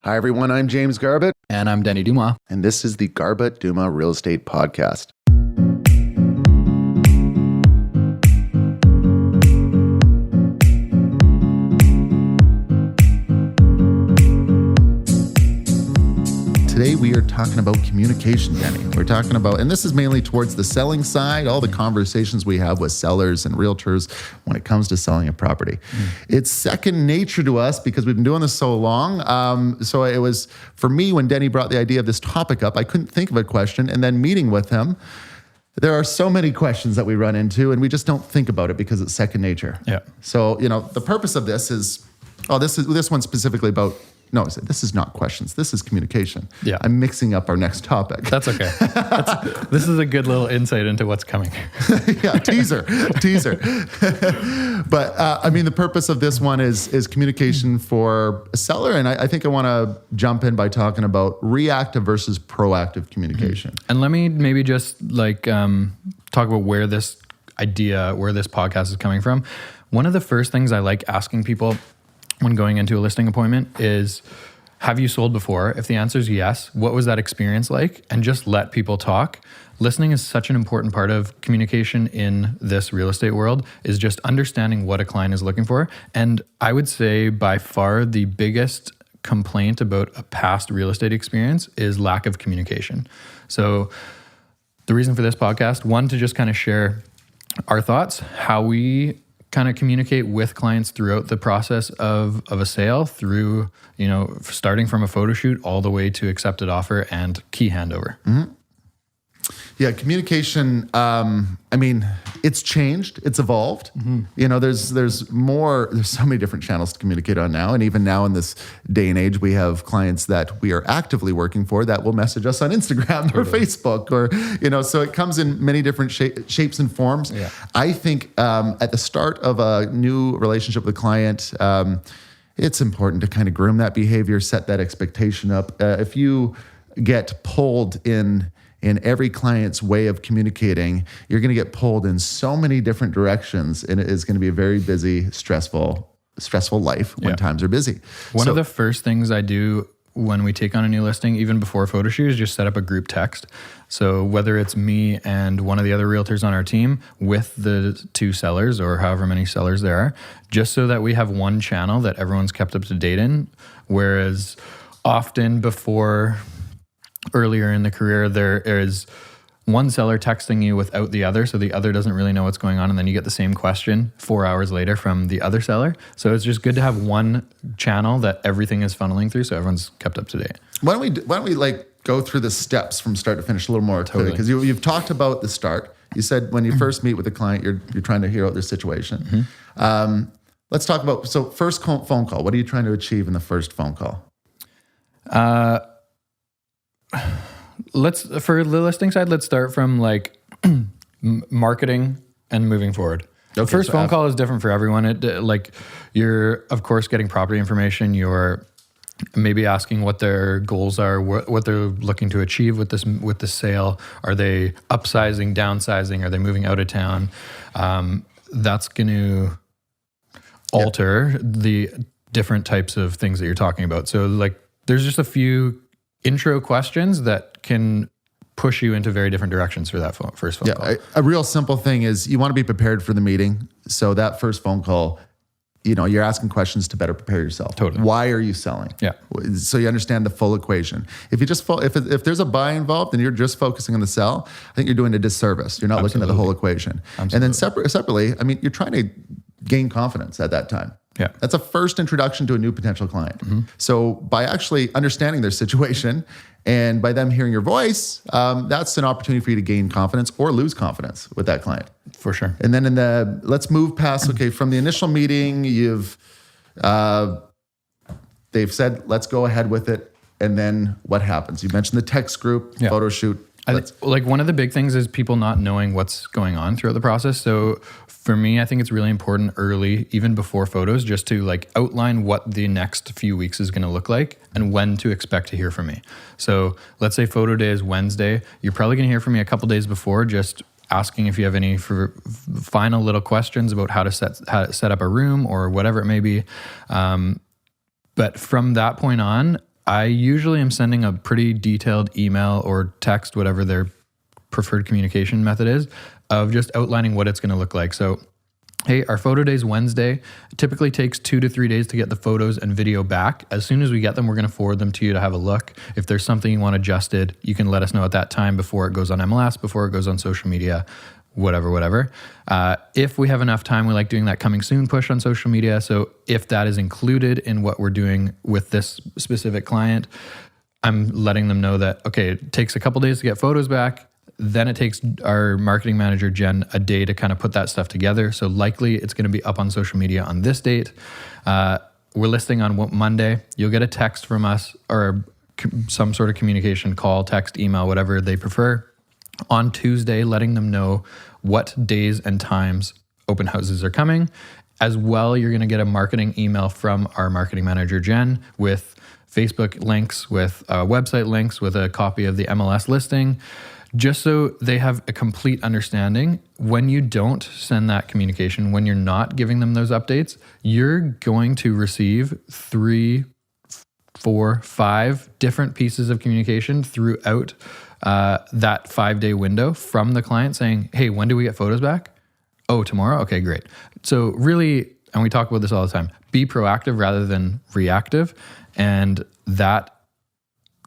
Hi, everyone. I'm James Garbutt. And I'm Denny Dumas. And this is the Garbutt Dumas Real Estate Podcast. Today we are talking about communication, Denny. We're talking about, and this is mainly towards the selling side, all the conversations we have with sellers and realtors when it comes to selling a property. It's second nature to us because we've been doing this so long. So it was, for me, when Denny brought the idea of this topic up, I couldn't think of a question. And then meeting with him, there are so many questions that we run into and we just don't think about it because it's second nature. Yeah. So, the purpose of this is, this one's specifically about, no, this is not questions. This is communication. Yeah. I'm mixing up our next topic. That's okay. This is a good little insight into what's coming. Yeah, teaser. But the purpose of this one is communication for a seller. And I think I want to jump in by talking about reactive versus proactive communication. And let me maybe just talk about where this podcast is coming from. One of the first things I like asking people when going into a listing appointment is, have you sold before? If the answer is yes, what was that experience like? And just let people talk. Listening is such an important part of communication in this real estate world, is just understanding what a client is looking for. And I would say by far the biggest complaint about a past real estate experience is lack of communication. So the reason for this podcast, one, to just kind of share our thoughts, how we kind of communicate with clients throughout the process of a sale, through, starting from a photo shoot all the way to accepted offer and key handover. Mm-hmm. Yeah, communication, it's changed, it's evolved. Mm-hmm. There's so many different channels to communicate on now. And even now in this day and age, we have clients that we are actively working for that will message us on Instagram or Facebook or, so it comes in many different shapes and forms. Yeah. I think at the start of a new relationship with a client, it's important to kind of groom that behavior, set that expectation up. If you get pulled in every client's way of communicating, you're going to get pulled in so many different directions, and it is going to be a very busy, stressful life when times are busy. One of the first things I do when we take on a new listing, even before photo shoot, is just set up a group text. So whether it's me and one of the other realtors on our team with the two sellers or however many sellers there are, just so that we have one channel that everyone's kept up to date in, whereas often before, earlier in the career, there is one seller texting you without the other, so the other doesn't really know what's going on, and then you get the same question 4 hours later from the other seller. So it's just good to have one channel that everything is funneling through, so everyone's kept up to date. Why don't we go through the steps from start to finish a little more clearly? Because you've talked about the start. You said when you first meet with a client, you're trying to hear out their situation. Mm-hmm. Let's talk about, first phone call. What are you trying to achieve in the first phone call? For the listing side, let's start from marketing and moving forward. Okay, the first phone call is different for everyone. You're of course getting property information. You're maybe asking what their goals are, what they're looking to achieve with this sale. Are they upsizing, downsizing? Are they moving out of town? That's going to alter the different types of things that you're talking about. So there's just a few intro questions that can push you into very different directions for that first phone call. A real simple thing is you want to be prepared for the meeting. So that first phone call, you're asking questions to better prepare yourself. Totally. Why are you selling? Yeah. So you understand the full equation. If you just if there's a buy involved and you're just focusing on the sell, I think you're doing a disservice. You're not looking at the whole equation. Absolutely. And then separately, you're trying to gain confidence at that time. Yeah. That's a first introduction to a new potential client. Mm-hmm. So by actually understanding their situation and by them hearing your voice, that's an opportunity for you to gain confidence or lose confidence with that client. For sure. And then let's move past, from the initial meeting, they've said, let's go ahead with it. And then what happens? You mentioned the text group, photo shoot. One of the big things is people not knowing what's going on throughout the process. So for me, I think it's really important early, even before photos, just to outline what the next few weeks is going to look like and when to expect to hear from me. So let's say photo day is Wednesday. You're probably going to hear from me a couple days before, just asking if you have any final little questions about how to set up a room or whatever it may be. But from that point on, I usually am sending a pretty detailed email or text, whatever their preferred communication method is, of just outlining what it's going to look like. So, hey, our photo day is Wednesday. It typically takes 2 to 3 days to get the photos and video back. As soon as we get them, we're going to forward them to you to have a look. If there's something you want adjusted, you can let us know at that time before it goes on MLS, before it goes on social media, whatever. If we have enough time, we like doing that coming soon push on social media. So if that is included in what we're doing with this specific client, I'm letting them know that, okay, it takes a couple days to get photos back. Then it takes our marketing manager, Jen, a day to kind of put that stuff together. So likely it's going to be up on social media on this date. We're listing on Monday. You'll get a text from us or some sort of communication, call, text, email, whatever they prefer, on Tuesday, letting them know what days and times open houses are coming. As well, you're going to get a marketing email from our marketing manager, Jen, with Facebook links, with website links, with a copy of the MLS listing, just so they have a complete understanding. When you don't send that communication, when you're not giving them those updates, you're going to receive 3, 4, 5 different pieces of communication throughout that 5-day window from the client saying, hey, when do we get photos back? Oh, tomorrow? Okay, great. So really, and we talk about this all the time, be proactive rather than reactive. And that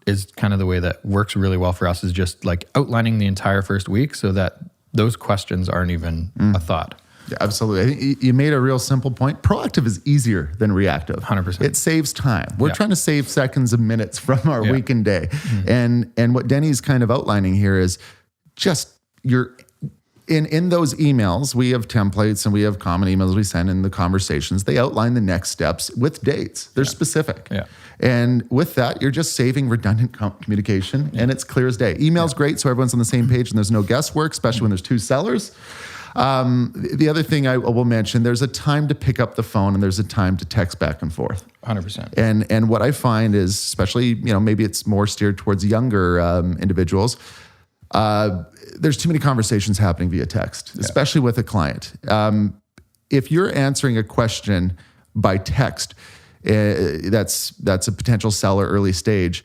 is kind of the way that works really well for us, is just like outlining the entire first week so that those questions aren't even a thought. Yeah, absolutely. I think you made a real simple point. Proactive is easier than reactive. 100%. It saves time. We're trying to save seconds and minutes from our week and day. And what Denny's kind of outlining here is just in those emails, we have templates and we have common emails we send in the conversations. They outline the next steps with dates. They're specific. Yeah. And with that, you're just saving redundant communication and it's clear as day. Email's great, so everyone's on the same page and there's no guesswork, especially when there's 2 sellers. The other thing I will mention, there's a time to pick up the phone and there's a time to text back and forth. 100%. And what I find is, especially, maybe it's more steered towards younger individuals, there's too many conversations happening via text, especially with a client. If you're answering a question by text, that's a potential seller early stage.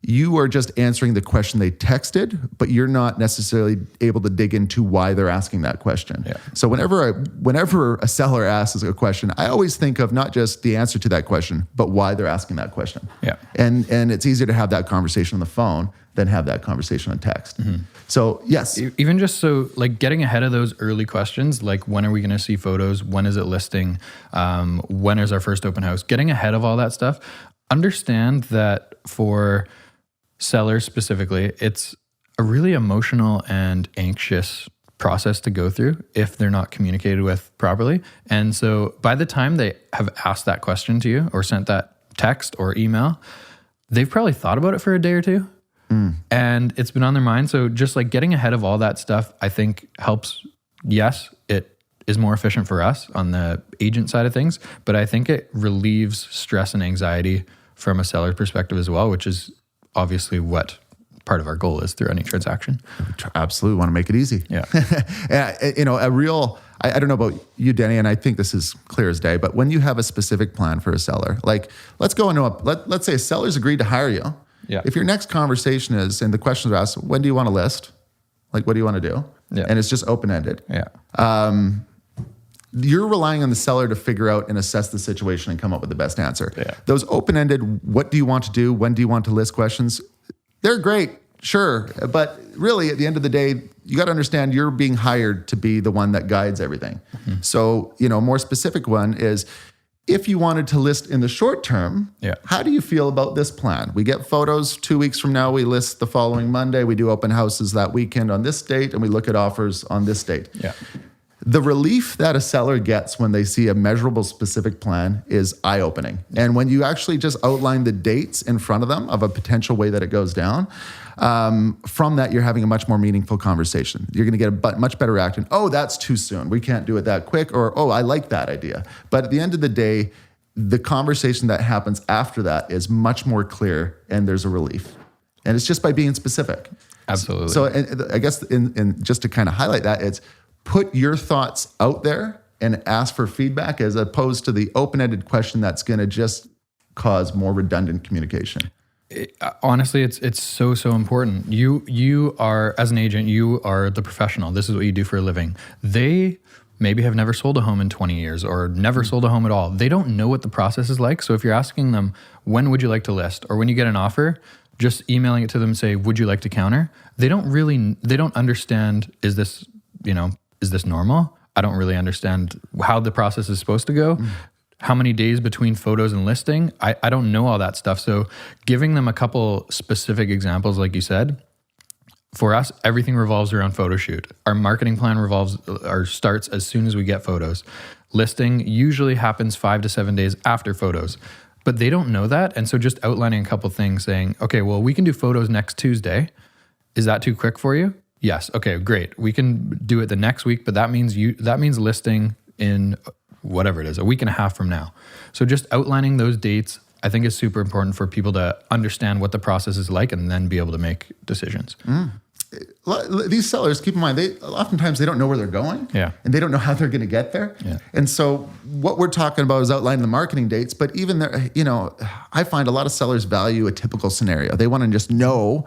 You are just answering the question they texted, but you're not necessarily able to dig into why they're asking that question. Yeah. So whenever a seller asks a question, I always think of not just the answer to that question, but why they're asking that question. Yeah. And it's easier to have that conversation on the phone than have that conversation on text. So yes. Even just so like getting ahead of those early questions, like when are we going to see photos? When is it listing? When is our first open house? Getting ahead of all that stuff. Understand that for sellers specifically, it's a really emotional and anxious process to go through if they're not communicated with properly. And so by the time they have asked that question to you or sent that text or email, they've probably thought about it for a day or two. And it's been on their mind. So just like getting ahead of all that stuff, I think helps. Yes, it is more efficient for us on the agent side of things, but I think it relieves stress and anxiety from a seller's perspective as well, which is obviously what part of our goal is through any transaction. Absolutely want to make it easy. Yeah. I don't know about you, Denny, and I think this is clear as day, but when you have a specific plan for a seller, like let's say a seller's agreed to hire you. Yeah. If your next conversation is, and the questions are asked, when do you want to list? Like, what do you want to do? Yeah. And it's just open-ended. Yeah. You're relying on the seller to figure out and assess the situation and come up with the best answer. Yeah. Those open-ended, what do you want to do? When do you want to list questions? They're great, sure. But really, at the end of the day, you got to understand you're being hired to be the one that guides everything. So, a more specific one is, if you wanted to list in the short term, how do you feel about this plan? We get photos 2 weeks from now, we list the following Monday, we do open houses that weekend on this date, and we look at offers on this date. Yeah. The relief that a seller gets when they see a measurable specific plan is eye-opening. And when you actually just outline the dates in front of them of a potential way that it goes down, from that, you're having a much more meaningful conversation. You're going to get a much better reaction. Oh, that's too soon. We can't do it that quick. Or, oh, I like that idea. But at the end of the day, the conversation that happens after that is much more clear and there's a relief. And it's just by being specific. Absolutely. So I guess in just to kind of highlight that, it's put your thoughts out there and ask for feedback as opposed to the open-ended question that's going to just cause more redundant communication. Honestly, it's so important. You are, as an agent, you are the professional. This is what you do for a living. They maybe have never sold a home in 20 years or never sold a home at all. They don't know what the process is like. So if you're asking them, when would you like to list? Or when you get an offer, just emailing it to them and say, would you like to counter? They don't understand, is this normal? I don't really understand how the process is supposed to go. How many days between photos and listing? I don't know all that stuff. So giving them a couple specific examples, like you said, for us, everything revolves around photo shoot. Our marketing plan starts as soon as we get photos. Listing usually happens 5 to 7 days after photos, but they don't know that. And so just outlining a couple things saying, okay, well, we can do photos next Tuesday. Is that too quick for you? Yes. Okay, great. We can do it the next week, but that means listing in whatever it is, a week and a half from now. So just outlining those dates, I think, is super important for people to understand what the process is like and then be able to make decisions. These sellers, keep in mind, oftentimes they don't know where they're going, Yeah. and they don't know how they're going to get there. Yeah. And so what we're talking about is outlining the marketing dates, but even there, I find a lot of sellers value a typical scenario. They want to just know,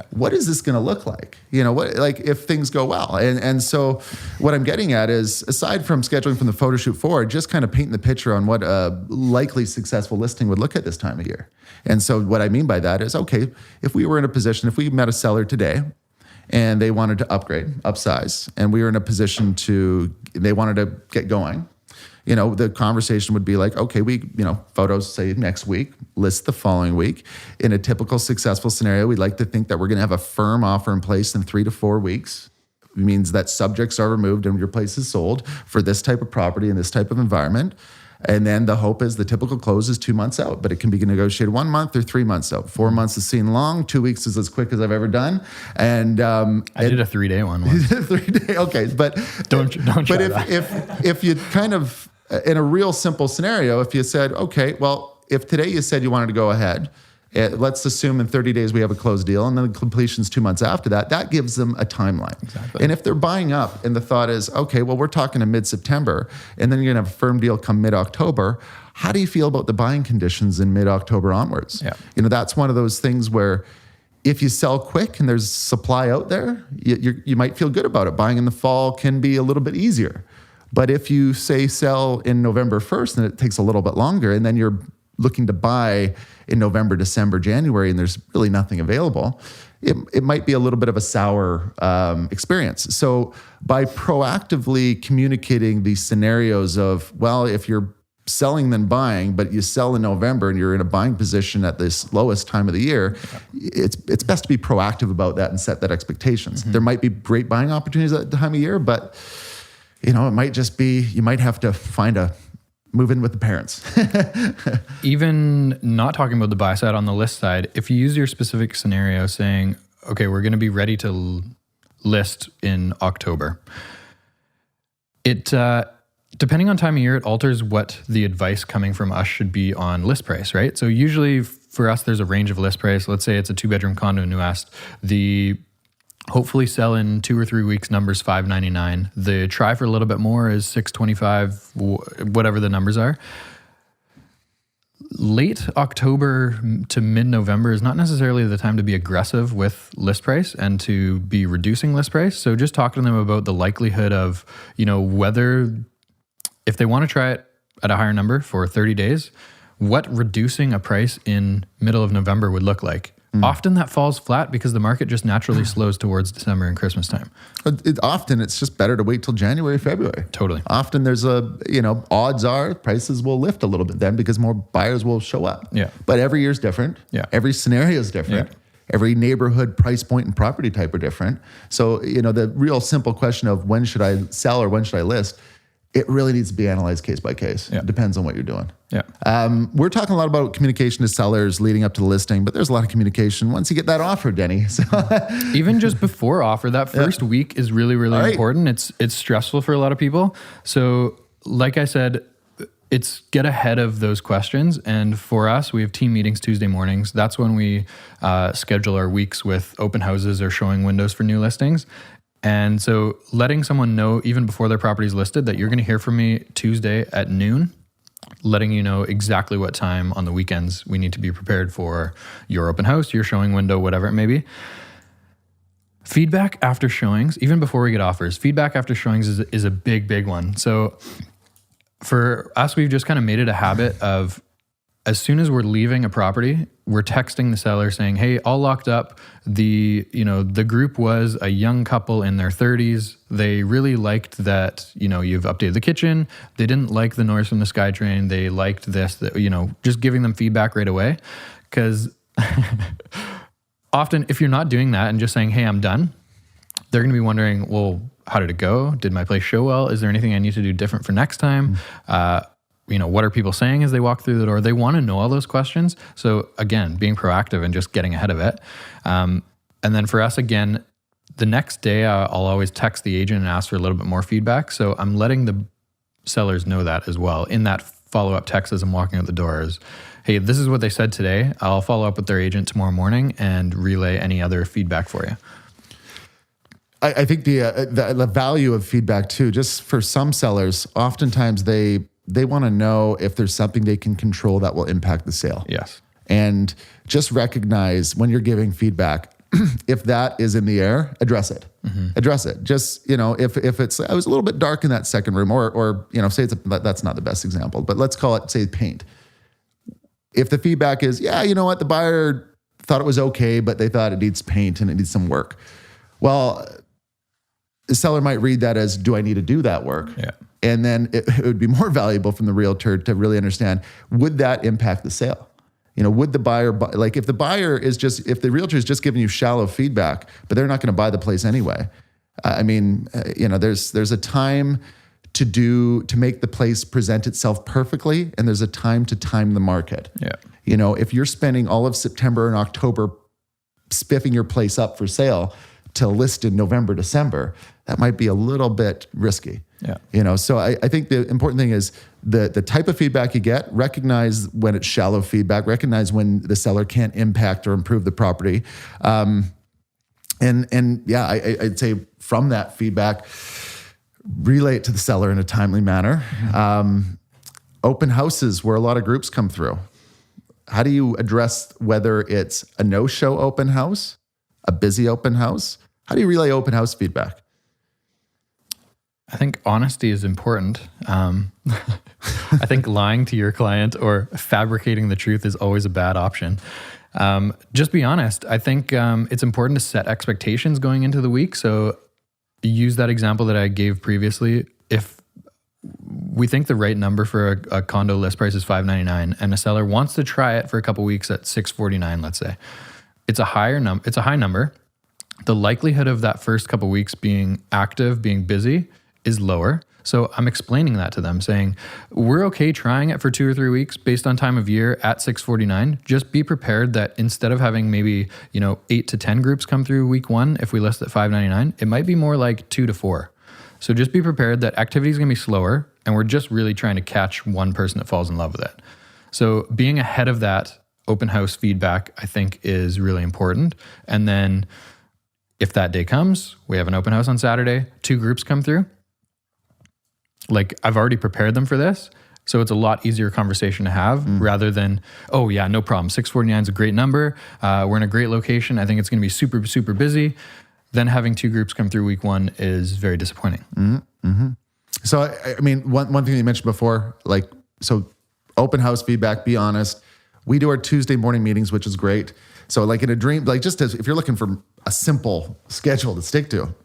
what is this going to look like? If things go well. And so what I'm getting at is, aside from scheduling from the photo shoot forward, just kind of painting the picture on what a likely successful listing would look at this time of year. And so what I mean by that is, okay, if we were in a position, if we met a seller today and they wanted to upgrade, upsize, and we were in a position they wanted to get going, the conversation would be like, okay, photos say next week, list the following week. In a typical successful scenario, we'd like to think that we're going to have a firm offer in place in 3 to 4 weeks. It means that subjects are removed and your place is sold for this type of property in this type of environment. And then the hope is the typical close is 2 months out, but it can be negotiated 1 month or 3 months out. 4 months is seen long. 2 weeks is as quick as I've ever done. And I did a 3-day one once. 3-day, okay, but don't try but that. if you kind of, in a real simple scenario, if you said, okay, well, if today you said you wanted to go ahead, let's assume in 30 days we have a closed deal, and then the completion's 2 months after that. That gives them a timeline. Exactly. And if they're buying up and the thought is, okay, well, we're talking to mid-September, and then you're going to have a firm deal come mid-October, how do you feel about the buying conditions in mid-October onwards? Yeah. That's one of those things where if you sell quick and there's supply out there, you might feel good about it. Buying in the fall can be a little bit easier. But if you say sell in November 1st and it takes a little bit longer, and then you're looking to buy in November, December, January, and there's really nothing available, it might be a little bit of a sour experience. So by proactively communicating these scenarios of, well, if you're selling than buying, but you sell in November and you're in a buying position at this lowest time of the year, it's best to be proactive about that and set that expectations. Mm-hmm. There might be great buying opportunities at the time of year, but it might just be, you might have to move in with the parents. Even not talking about the buy side, on the list side, if you use your specific scenario saying, okay, we're going to be ready to list in October, it, depending on time of year, it alters what the advice coming from us should be on list price, right? So usually for us, there's a range of list price. Let's say it's a 2-bedroom condo in New West. The hopefully sell in 2 or 3 weeks number's $599. The try for a little bit more is $625, whatever the numbers are. Late October to mid-November is not necessarily the time to be aggressive with list price and to be reducing list price. So just talking to them about the likelihood of, whether, if they want to try it at a higher number for 30 days, what reducing a price in middle of November would look like. Often that falls flat because the market just naturally slows towards December and Christmas time. Often it's just better to wait till January, February. Totally. Often there's odds are prices will lift a little bit then because more buyers will show up. Yeah. But every year's different. Yeah. Every scenario is different. Yeah. Every neighborhood, price point, and property type are different. So, the real simple question of when should I sell or when should I list, it really needs to be analyzed case by case. Yeah. It depends on what you're doing. Yeah. We're talking a lot about communication to sellers leading up to the listing, but there's a lot of communication once you get that offer, Denny. So even just before offer, that first week is really, really important. It's stressful for a lot of people. So like I said, it's get ahead of those questions. And for us, we have team meetings Tuesday mornings. That's when we schedule our weeks with open houses or showing windows for new listings. And so letting someone know even before their property is listed that you're going to hear from me Tuesday at noon letting you know exactly what time on the weekends we need to be prepared for your open house, your showing window, whatever it may be. Feedback after showings, even before we get offers, feedback after showings is a big one. So for us, we've just kind of made it a habit of, as soon as we're leaving a property, we're texting the seller saying, hey, all locked up. The group was a young couple in their 30s. They really liked that, you've updated the kitchen. They didn't like the noise from the SkyTrain. They liked this, just giving them feedback right away. Because often if you're not doing that and just saying, hey, I'm done, they're going to be wondering, well, how did it go? Did my place show well? Is there anything I need to do different for next time? What are people saying as they walk through the door? They want to know all those questions. So again, being proactive and just getting ahead of it. And then for us, again, the next day, I'll always text the agent and ask for a little bit more feedback. So I'm letting the sellers know that as well. In that follow-up text as I'm walking out the door is, hey, this is what they said today. I'll follow up with their agent tomorrow morning and relay any other feedback for you. I think the value of feedback too, just for some sellers, oftentimes they want to know if there's something they can control that will impact the sale. Yes. And just recognize when you're giving feedback, if that is in the air, address it. Mm-hmm. Address it. Just, if it's, I was a little bit dark in that second room or say that's not the best example, but let's call it, say, paint. If the feedback is, yeah, you know what, the buyer thought it was okay, but they thought it needs paint and it needs some work. Well, the seller might read that as, do I need to do that work? Yeah. And then it would be more valuable from the realtor to really understand, would that impact the sale? Would the buyer, if the realtor is just giving you shallow feedback, but they're not going to buy the place anyway. There's a time to make the place present itself perfectly, and there's a time to time the market. Yeah. If you're spending all of September and October spiffing your place up for sale to list in November, December, that might be a little bit risky. Yeah. So I think the important thing is the type of feedback you get, recognize when it's shallow feedback, recognize when the seller can't impact or improve the property. I'd say from that feedback, relay it to the seller in a timely manner. Mm-hmm. Open houses where a lot of groups come through. How do you address whether it's a no-show open house, a busy open house? How do you relay open house feedback? I think honesty is important. I think lying to your client or fabricating the truth is always a bad option. Just be honest. I think it's important to set expectations going into the week. So use that example that I gave previously. If we think the right number for a condo list price is $599 and a seller wants to try it for a couple weeks at $649, let's say, it's a high number. The likelihood of that first couple weeks being active, being busy, is lower. So I'm explaining that to them, saying, we're okay trying it for 2 or 3 weeks based on time of year at $649. Just be prepared that instead of having maybe 8 to 10 groups come through week 1, if we list at $599, it might be more like 2 to 4. So just be prepared that activity is going to be slower, and we're just really trying to catch one person that falls in love with it. So being ahead of that open house feedback, I think, is really important. And then if that day comes, we have an open house on Saturday, 2 groups come through. Like, I've already prepared them for this. So it's a lot easier conversation to have rather than, oh yeah, no problem. 649 is a great number. We're in a great location. I think it's going to be super, super busy. Then having 2 groups come through week 1 is very disappointing. Mm-hmm. Mm-hmm. So, one thing you mentioned before, so open house feedback, be honest. We do our Tuesday morning meetings, which is great. So in a dream, if you're looking for a simple schedule to stick to,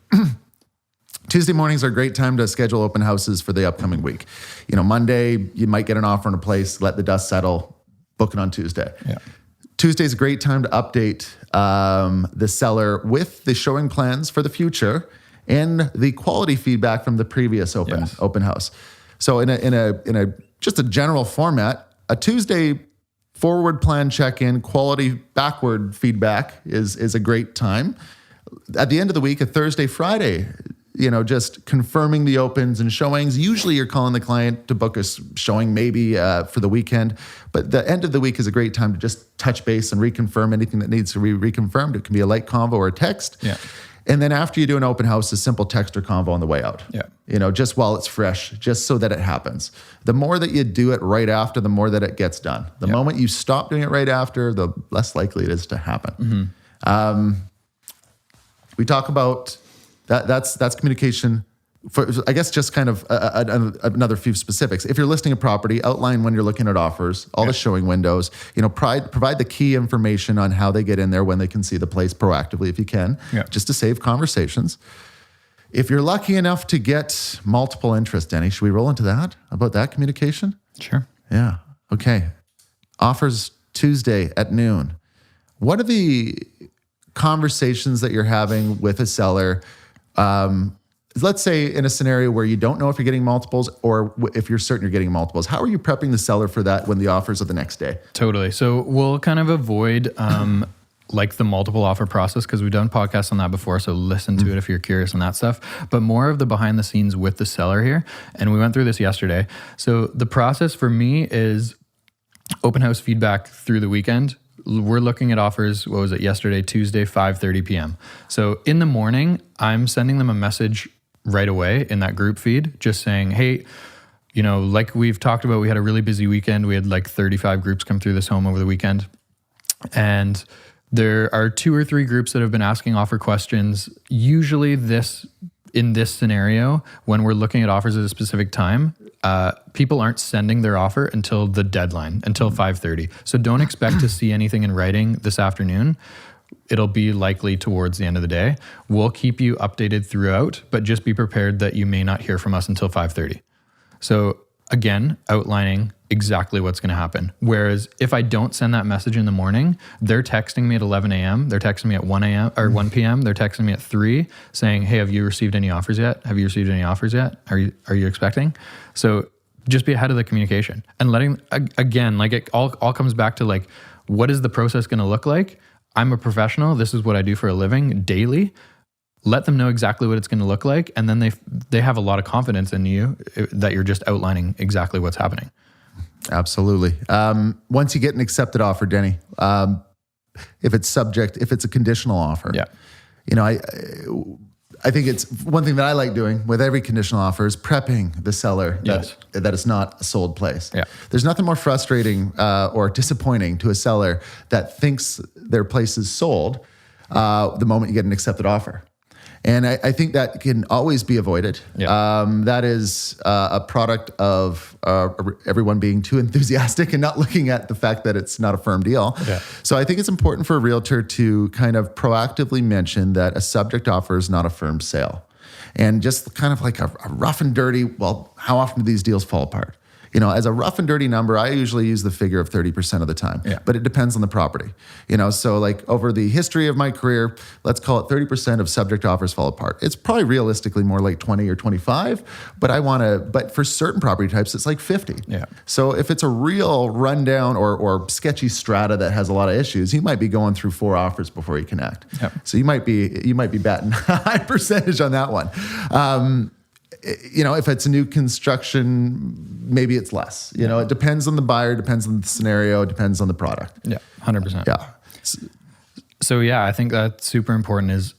Tuesday mornings are a great time to schedule open houses for the upcoming week. Monday, you might get an offer on a place, let the dust settle, book it on Tuesday. Yeah. Tuesday is a great time to update the seller with the showing plans for the future and the quality feedback from the previous open house. So in a just a general format, a Tuesday forward plan check-in, quality backward feedback is a great time. At the end of the week, a Thursday, Friday, just confirming the opens and showings. Usually you're calling the client to book a showing maybe for the weekend, but the end of the week is a great time to just touch base and reconfirm anything that needs to be reconfirmed. It can be a light convo or a text. Yeah. And then after you do an open house, a simple text or convo on the way out. Yeah. Just while it's fresh, just so that it happens. The more that you do it right after, the more that it gets done. The moment you stop doing it right after, the less likely it is to happen. We talk about that's communication. For, I guess, just kind of another few specifics. If you're listing a property, outline when you're looking at offers, all the showing windows, provide the key information on how they get in there, when they can see the place proactively if you can, just to save conversations. If you're lucky enough to get multiple interest, Denny, should we roll into that, about that communication? Sure. Yeah. Okay. Offers Tuesday at noon. What are the conversations that you're having with a seller? Let's say in a scenario where you don't know if you're getting multiples, or if you're certain you're getting multiples, how are you prepping the seller for that when the offers are the next day? Totally. So we'll kind of avoid like the multiple offer process, because we've done podcasts on that before. So listen to it if you're curious on that stuff, but more of the behind the scenes with the seller here. And we went through this yesterday. So the process for me is open house feedback through the weekend. We're looking at offers, what was it, yesterday, Tuesday, 5:30 p.m. So in the morning, I'm sending them a message right away in that group feed, just saying, hey, like we've talked about, we had a really busy weekend. We had like 35 groups come through this home over the weekend. And there are 2 or 3 groups that have been asking offer questions. Usually in this scenario, when we're looking at offers at a specific time, people aren't sending their offer until the deadline, until 5:30. So don't expect to see anything in writing this afternoon. It'll be likely towards the end of the day. We'll keep you updated throughout, but just be prepared that you may not hear from us until 5:30. So again, outlining exactly what's going to happen. Whereas if I don't send that message in the morning, they're texting me at 11 a.m. They're texting me at 1 a.m. or 1 p.m. They're texting me at 3 saying, hey, have you received any offers yet? Have you received any offers yet? Are you expecting? So just be ahead of the communication, and letting, again, like it all comes back to like, what is the process going to look like? I'm a professional. This is what I do for a living daily. Let them know exactly what it's going to look like. And then they have a lot of confidence in you that you're just outlining exactly what's happening. Absolutely. Once you get an accepted offer, Denny, if it's a conditional offer, I think it's one thing that I like doing with every conditional offer is prepping the seller that it's not a sold place. Yeah. There's nothing more frustrating or disappointing to a seller that thinks their place is sold the moment you get an accepted offer. And I think that can always be avoided. Yeah. That is a product of everyone being too enthusiastic and not looking at the fact that it's not a firm deal. Yeah. So I think it's important for a realtor to kind of proactively mention that a subject offer is not a firm sale. And just kind of like a rough and dirty, well, how often do these deals fall apart? As a rough and dirty number, I usually use the figure of 30% of the time, but it depends on the property. So like over the history of my career, let's call it 30% of subject offers fall apart. It's probably realistically more like 20 or 25, but for certain property types, it's like 50. Yeah. So if it's a real rundown or sketchy strata that has a lot of issues, you might be going through 4 offers before you connect. Yep. So you might be batting a high percentage on that one. If it's a new construction, maybe it's less. It depends on the buyer, depends on the scenario, depends on the product. Yeah, 100%. Yeah. So yeah, I think that's super important is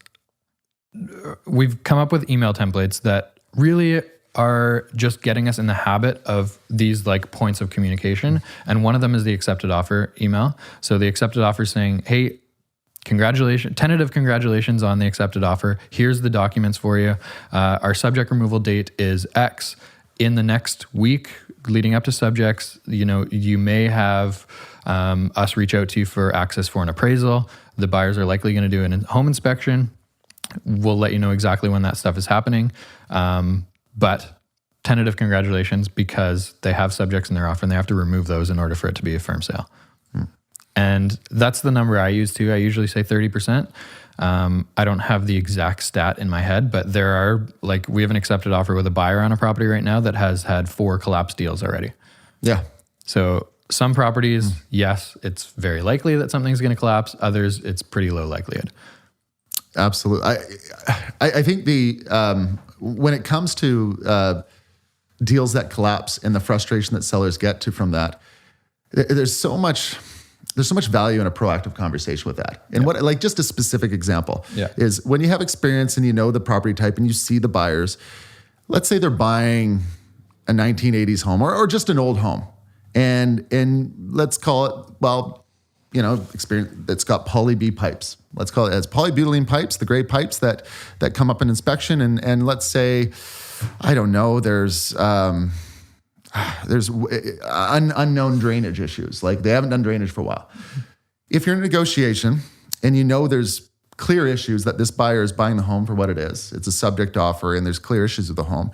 we've come up with email templates that really are just getting us in the habit of these like points of communication. And one of them is the accepted offer email. So the accepted offer saying, hey, tentative congratulations on the accepted offer. Here's the documents for you. Our subject removal date is X. In the next week leading up to subjects, you may have us reach out to you for access for an appraisal. The buyers are likely going to do a home inspection. We'll let you know exactly when that stuff is happening. But tentative congratulations, because they have subjects in their offer and they have to remove those in order for it to be a firm sale. And that's the number I use too. I usually say 30%. I don't have the exact stat in my head, but we have an accepted offer with a buyer on a property right now that has had 4 collapsed deals already. Yeah. So some properties, yes, it's very likely that something's going to collapse. Others, it's pretty low likelihood. Absolutely. I think when it comes to deals that collapse and the frustration that sellers get from that, there's so much there's so much value in a proactive conversation with that. And what, like, just a specific example Yeah. is when you have experience and you know the property type and you see the buyers, let's say they're buying a 1980s home or just an old home. And let's call it, well, experience that's got poly B pipes. Let's call it as polybutylene pipes, the gray pipes that come up in inspection. And let's say, I don't know, there's unknown drainage issues. Like they haven't done drainage for a while. If you're in a negotiation and you know there's clear issues that this buyer is buying the home for what it is, it's a subject offer and there's clear issues with the home,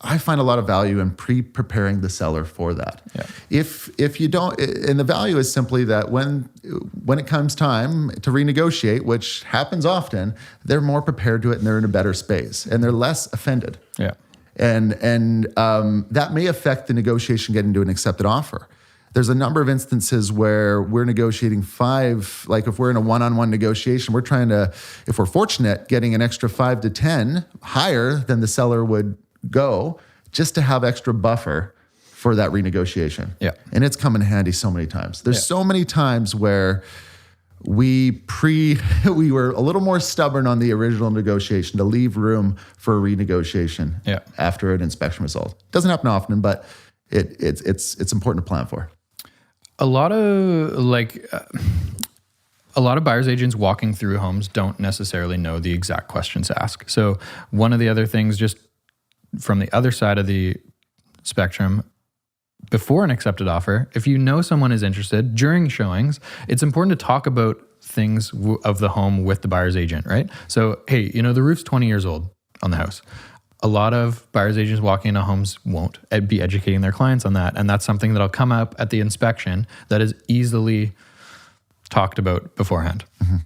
I find a lot of value in preparing the seller for that. Yeah. If you don't, and the value is simply that when it comes time to renegotiate, which happens often, they're more prepared to it and they're in a better space and they're less offended. Yeah. And that may affect the negotiation getting to an accepted offer. There's a number of instances where we're negotiating like if we're in a one-on-one negotiation, we're trying to, if we're fortunate, getting an extra 5 to 10 higher than the seller would go just to have extra buffer for that renegotiation. Yeah. And it's come in handy so many times. There's so many times where we were a little more stubborn on the original negotiation to leave room for a renegotiation after an inspection result. Doesn't happen often, but it's important to plan for. A lot of buyer's agents walking through homes don't necessarily know the exact questions to ask. So one of the other things, just from the other side of the spectrum, before an accepted offer, if you know someone is interested during showings, it's important to talk about things of the home with the buyer's agent, right? So, hey, the roof's 20 years old on the house. A lot of buyer's agents walking into homes won't be educating their clients on that. And that's something that'll come up at the inspection that is easily talked about beforehand. Mm-hmm.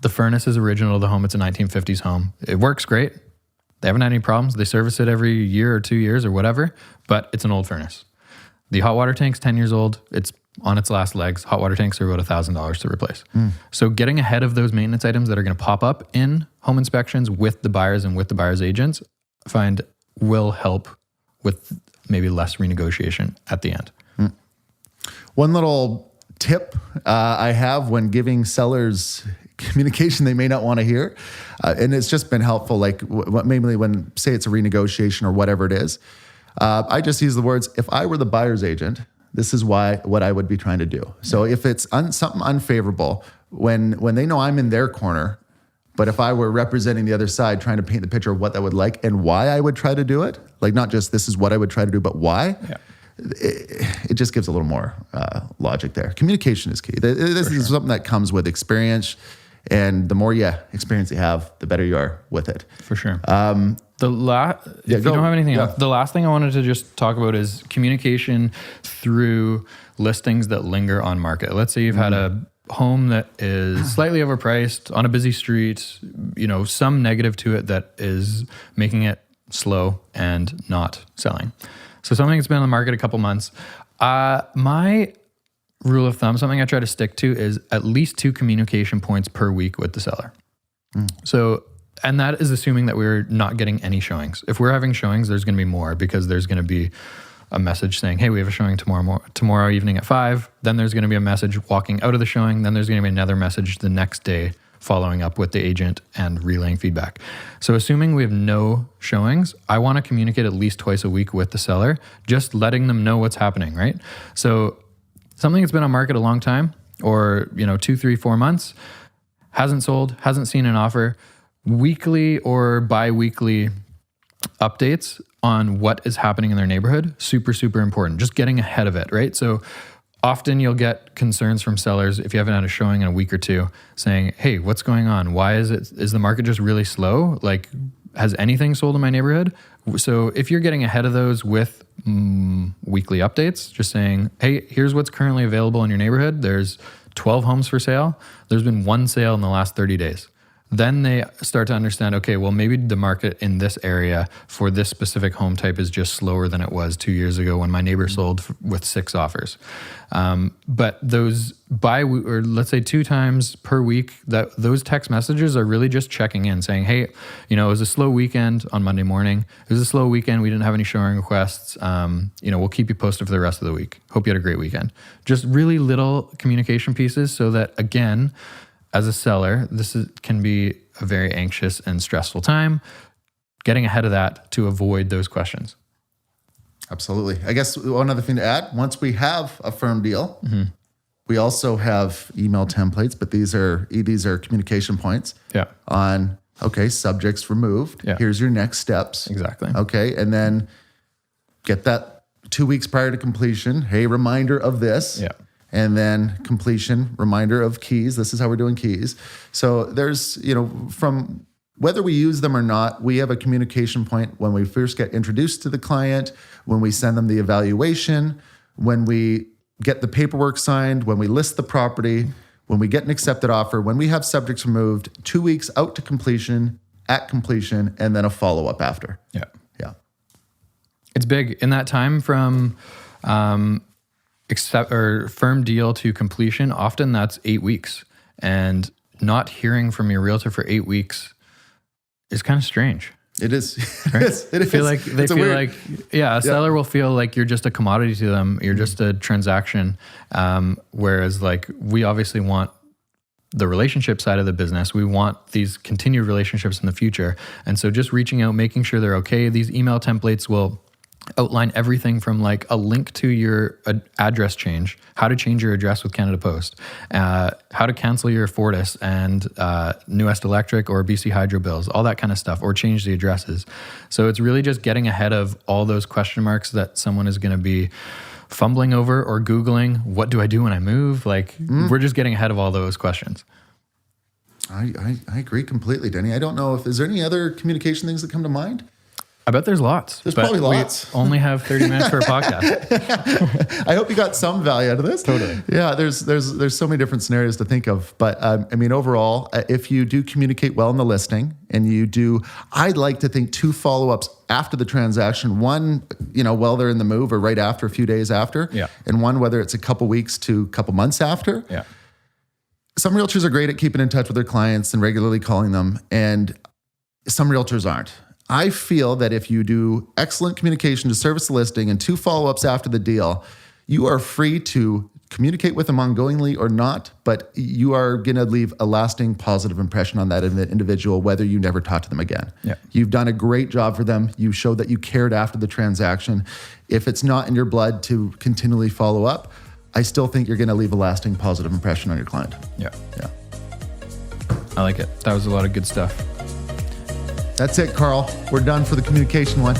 The furnace is original to the home. It's a 1950s home. It works great. They haven't had any problems. They service it every year or 2 years or whatever, but it's an old furnace. The hot water tank's 10 years old. It's on its last legs. Hot water tanks are about $1,000 to replace. So getting ahead of those maintenance items that are going to pop up in home inspections with the buyers and with the buyer's agents, I find will help with maybe less renegotiation at the end. One little tip I have when giving sellers communication they may not want to hear, and it's just been helpful, like mainly when, say it's a renegotiation or whatever it is, I just use the words, if I were the buyer's agent, this is what I would be trying to do. So if it's something unfavorable, when they know I'm in their corner, but if I were representing the other side, trying to paint the picture of what that would like and why I would try to do it, like not just this is what I would try to do, but why, it just gives a little more logic there. Communication is key. This is something that comes with experience. And the more experience you have, the better you are with it. For sure. If you don't have anything else, the last thing I wanted to just talk about is communication through listings that linger on market. Let's say you've had a home that is slightly overpriced on a busy street, some negative to it that is making it slow and not selling. So something that's been on the market a couple months. My rule of thumb, something I try to stick to, is at least 2 communication points per week with the seller. So, and that is assuming that we're not getting any showings. If we're having showings, there's going to be more because there's going to be a message saying, hey, we have a showing tomorrow evening at 5. Then there's going to be a message walking out of the showing. Then there's going to be another message the next day following up with the agent and relaying feedback. So assuming we have no showings, I want to communicate at least twice a week with the seller, just letting them know what's happening, right? So something that's been on market a long time, or 2, 3, 4 months, hasn't sold, hasn't seen an offer, weekly or bi-weekly updates on what is happening in their neighborhood, super, super important. Just getting ahead of it, right? So often you'll get concerns from sellers if you haven't had a showing in a week or two saying, hey, what's going on? Why is the market just really slow? Like, has anything sold in my neighborhood? So if you're getting ahead of those with weekly updates, just saying, hey, here's what's currently available in your neighborhood. There's 12 homes for sale. There's been 1 sale in the last 30 days. Then they start to understand, okay, well, maybe the market in this area for this specific home type is just slower than it was 2 years ago when my neighbor sold with 6 offers. But those or let's say 2 times per week, those text messages are really just checking in, saying, hey, it was a slow weekend on Monday morning. It was a slow weekend. We didn't have any showing requests. We'll keep you posted for the rest of the week. Hope you had a great weekend. Just really little communication pieces so that, again, as a seller, can be a very anxious and stressful time. Getting ahead of that to avoid those questions. Absolutely. I guess one other thing to add, once we have a firm deal, we also have email templates, but these are communication points on, okay, subjects removed. Yeah. Here's your next steps. Exactly. Okay. And then get that 2 weeks prior to completion. Hey, reminder of this. Yeah. And then completion, reminder of keys. This is how we're doing keys. So there's, from whether we use them or not, we have a communication point when we first get introduced to the client, when we send them the evaluation, when we get the paperwork signed, when we list the property, when we get an accepted offer, when we have subjects removed, 2 weeks out to completion, at completion, and then a follow-up after. Yeah. Yeah. It's big. In that time from firm deal to completion, often that's 8 weeks. And not hearing from your realtor for 8 weeks is kind of strange. It is. Right? It is. A seller will feel like you're just a commodity to them. You're just a transaction. Whereas we obviously want the relationship side of the business. We want these continued relationships in the future. And so just reaching out, making sure they're okay. These email templates will outline everything from a link to your address change, how to change your address with Canada Post, how to cancel your Fortis and New West Electric or BC Hydro bills, all that kind of stuff, or change the addresses. So it's really just getting ahead of all those question marks that someone is going to be fumbling over or Googling, what do I do when I move? We're just getting ahead of all those questions. I agree completely, Denny. I don't know is there any other communication things that come to mind? I bet there's lots. There's probably lots. We only have 30 minutes for a podcast. I hope you got some value out of this. Totally. Yeah, there's so many different scenarios to think of. But overall, if you do communicate well in the listing and I'd like to think 2 follow-ups after the transaction. One, while they're in the move or right after, a few days after. Yeah. And one, whether it's a couple weeks to a couple months after. Yeah. Some realtors are great at keeping in touch with their clients and regularly calling them. And some realtors aren't. I feel that if you do excellent communication to service the listing and 2 follow-ups after the deal, you are free to communicate with them ongoingly or not, but you are going to leave a lasting positive impression on that individual, whether you never talk to them again. Yeah. You've done a great job for them. You showed that you cared after the transaction. If it's not in your blood to continually follow up, I still think you're going to leave a lasting positive impression on your client. Yeah. I like it. That was a lot of good stuff. That's it, Carl. We're done for the communication one.